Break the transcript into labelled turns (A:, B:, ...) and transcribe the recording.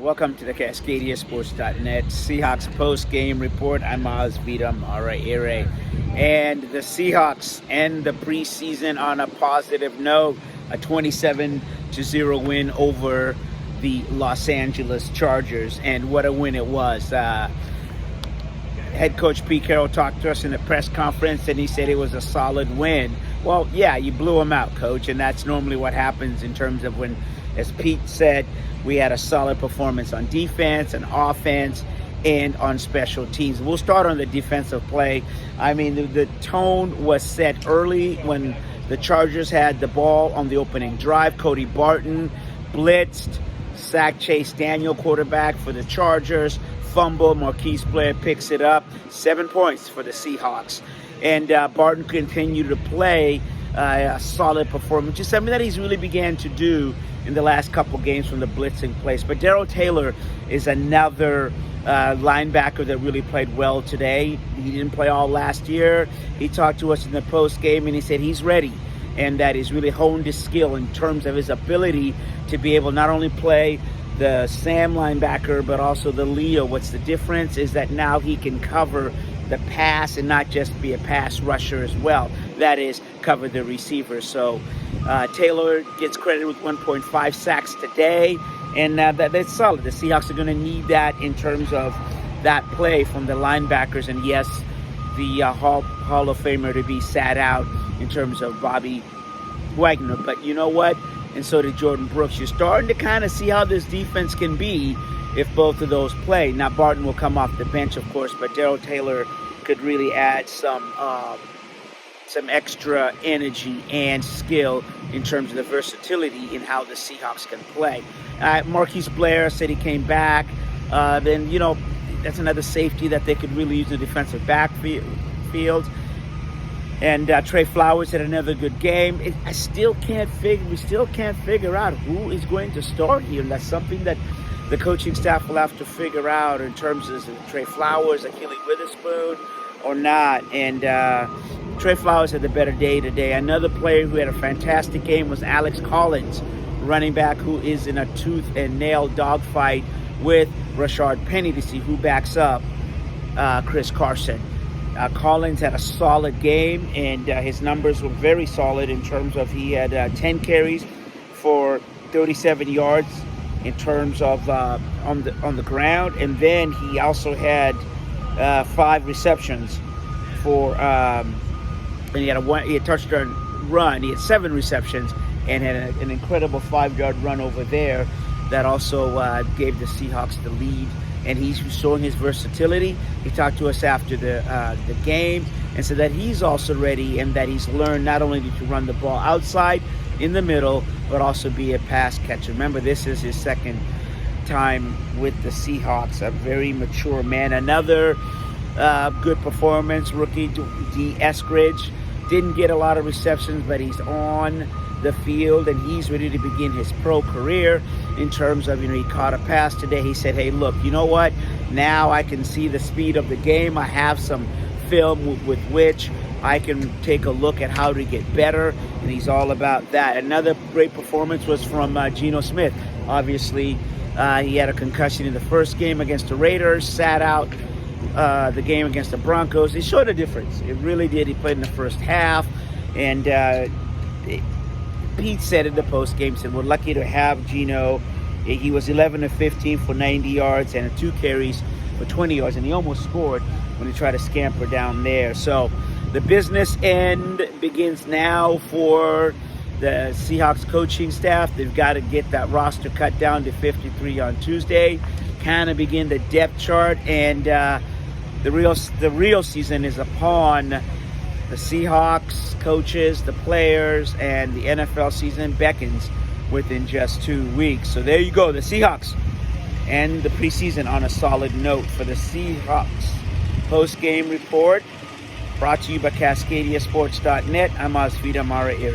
A: Welcome to the CascadiaSports.net Seahawks post-game report. I'm Oz Vita Mara-Ere. And the Seahawks end the preseason on a positive note, a 27-0 win over the Los Angeles Chargers. And what a win it was. Head coach Pete Carroll talked to us in the press conference, and he said it was a solid win. Well, yeah, you blew him out, coach, and that's normally what happens in terms of when, as Pete said, we had a solid performance on defense and offense and on special teams. We'll start on the defensive play. I mean, the tone was set early when the Chargers had the ball on the opening drive. Cody Barton blitzed, sacked Chase Daniel, quarterback for the Chargers, fumble, Marquise Blair picks it up, 7 points for the Seahawks. And Barton continued to play a solid performance, just something that he's really began to do in the last couple games from the blitzing place. But Daryl Taylor is another linebacker that really played well today. He didn't play all last year. He talked to us in the post game and he said he's ready, and that he's really honed his skill in terms of his ability to be able not only play the Sam linebacker but also the Leo. What's the difference is that now he can cover the pass and not just be a pass rusher as well. That is, cover the receiver. So Taylor gets credited with 1.5 sacks today, and that's solid. The Seahawks are going to need that in terms of that play from the linebackers, and yes, the Hall of Famer to be sat out in terms of Bobby Wagner. But you know what? And so did Jordan Brooks. You're starting to kind of see how this defense can be if both of those play. Now, Barton will come off the bench, of course, but Daryl Taylor could really add some extra energy and skill in terms of the versatility in how the Seahawks can play. Marquise Blair said he came back. Then, you know, that's another safety that they could really use in the defensive backfield. And Trey Flowers had another good game. We still can't figure out who is going to start here. And that's something that the coaching staff will have to figure out in terms of Trey Flowers, Achilles Witherspoon, or not. And Trey Flowers had the better day today. Another player who had a fantastic game was Alex Collins, running back, who is in a tooth and nail dogfight with Rashard Penny to see who backs up Chris Carson. Collins had a solid game, and his numbers were very solid in terms of he had 10 carries for 37 yards in terms of on the ground, and then he also had 5 receptions for and he had a touchdown run. He had 7 receptions and had an incredible 5-yard run over there that also gave the Seahawks the lead. And he's showing his versatility. He talked to us after the game and said that he's also ready and that he's learned not only to run the ball outside, in the middle, but also be a pass catcher. Remember, this is his second time with the Seahawks, a very mature man. Another good performance, rookie D. Eskridge. Didn't get a lot of receptions, but he's on the field and he's ready to begin his pro career in terms of, he caught a pass today. He said, hey, look, you know what? Now I can see the speed of the game. I have some film with which I can take a look at how to get better, and he's all about that. Another great performance was from Geno Smith. Obviously, he had a concussion in the first game against the Raiders, sat out the game against the Broncos. It showed a difference. It really did. He played in the first half, and Pete said in the post-game, said, we're lucky to have Geno. He was 11 of 15 for 90 yards and 2 carries for 20 yards, and he almost scored when he tried to scamper down there. So the business end begins now for the Seahawks coaching staff. They've got to get that roster cut down to 53 on Tuesday, kind of begin the depth chart, and the real season is upon the Seahawks coaches, the players, and the NFL season beckons within just 2 weeks. So there you go, the Seahawks and the preseason on a solid note. For the Seahawks post-game report, brought to you by CascadiaSports.net, I'm Osvita Mara-Ere.